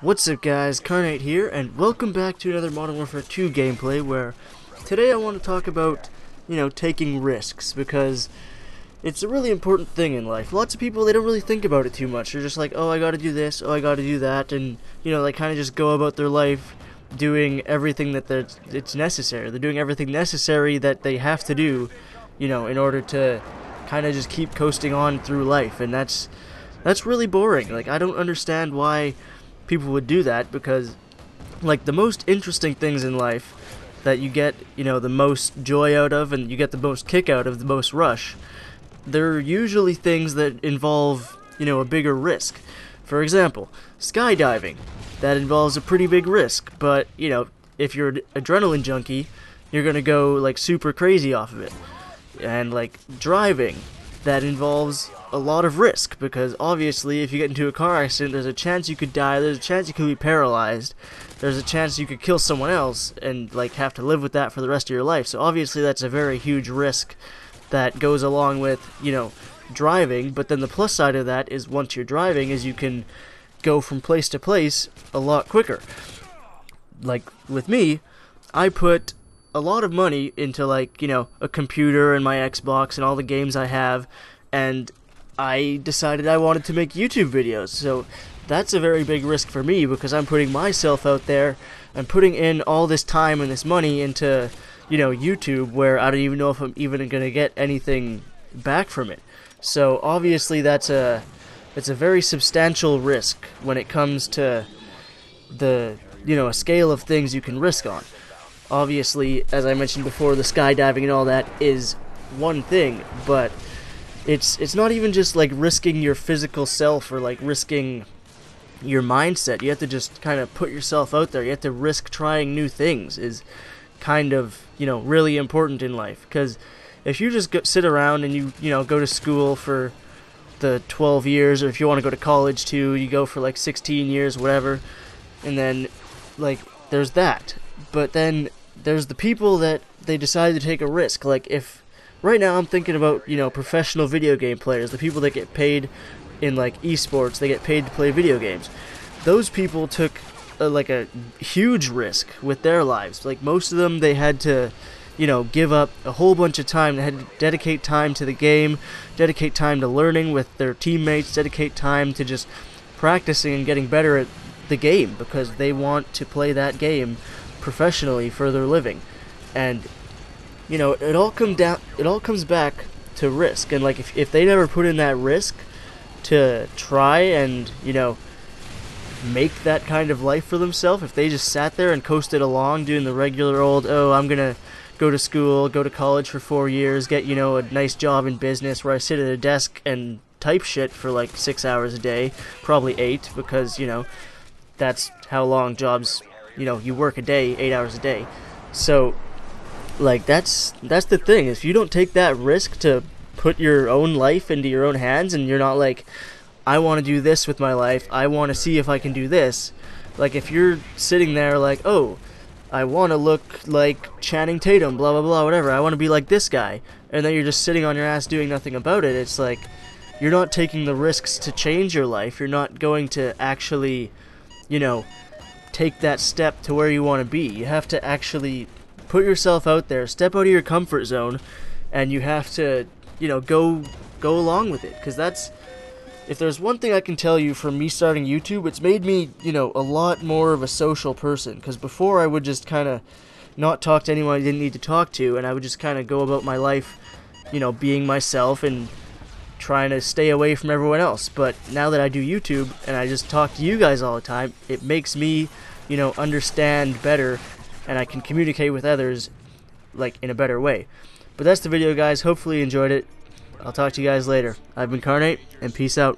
What's up guys, Carnate here, and welcome back to another Modern Warfare 2 gameplay where today I want to talk about, taking risks, because it's a really important thing in life. Lots of people, they don't really think about it too much. They're just like, oh, I gotta do this, oh, I gotta do that, and, they kind of just go about their life doing everything that it's necessary. They're doing everything necessary that they have to do, in order to kind of just keep coasting on through life, and that's really boring. Like, I don't understand why people would do that, because like the most interesting things in life that you get, the most joy out of and you get the most kick out of, the most rush, they're usually things that involve, a bigger risk. For example, skydiving. That involves a pretty big risk, but, if you're an adrenaline junkie, you're gonna go like super crazy off of it. And like driving, that involves a lot of risk, because obviously if you get into a car accident, there's a chance you could die, there's a chance you could be paralyzed, there's a chance you could kill someone else and like have to live with that for the rest of your life. So obviously that's a very huge risk that goes along with, driving. But then the plus side of that is, once you're driving, is you can go from place to place a lot quicker. Like with me, I put a lot of money into like, a computer and my Xbox and all the games I have, and I decided I wanted to make YouTube videos. So that's a very big risk for me, because I'm putting myself out there, I'm putting in all this time and this money into, YouTube, where I don't even know if I'm even going to get anything back from it. So obviously it's a very substantial risk when it comes to the, a scale of things you can risk on. Obviously, as I mentioned before, the skydiving and all that is one thing, but it's not even just like risking your physical self or like risking your mindset. You have to just kind of put yourself out there. You have to risk trying new things, is kind of, really important in life. Because if you just sit around and you go to school for the 12 years, or if you want to go to college too, you go for like 16 years, whatever, and then like there's that. But then there's the people that they decide to take a risk. Like, if right now I'm thinking about, professional video game players, the people that get paid in like esports, they get paid to play video games. Those people took like a huge risk with their lives. Like, most of them, they had to, give up a whole bunch of time. They had to dedicate time to the game, dedicate time to learning with their teammates, dedicate time to just practicing and getting better at the game, because they want to play that game professionally for their living. And it all comes back to risk. And like, if they never put in that risk to try and make that kind of life for themselves, if they just sat there and coasted along doing the regular old, oh, I'm gonna go to school, go to college for 4 years, get a nice job in business where I sit at a desk and type shit for like 6 hours a day, probably 8, because that's how long jobs, you work a day, 8 hours a day. So like, that's the thing. If you don't take that risk to put your own life into your own hands, and you're not like, I want to do this with my life, I want to see if I can do this. Like, if you're sitting there like, oh, I want to look like Channing Tatum, blah blah blah, whatever, I want to be like this guy, and then you're just sitting on your ass doing nothing about it, it's like, you're not taking the risks to change your life. You're not going to actually, take that step to where you want to be. You have to actually put yourself out there, step out of your comfort zone, and you have to, go along with it. Because if there's one thing I can tell you from me starting YouTube, it's made me, a lot more of a social person. Because before, I would just kind of not talk to anyone I didn't need to talk to, and I would just kind of go about my life, being myself and trying to stay away from everyone else. But now that I do YouTube and I just talk to you guys all the time, it makes me, understand better, and I can communicate with others like in a better way. But that's the video, guys. Hopefully you enjoyed it. I'll talk to you guys later. I've been Carnate, and peace out.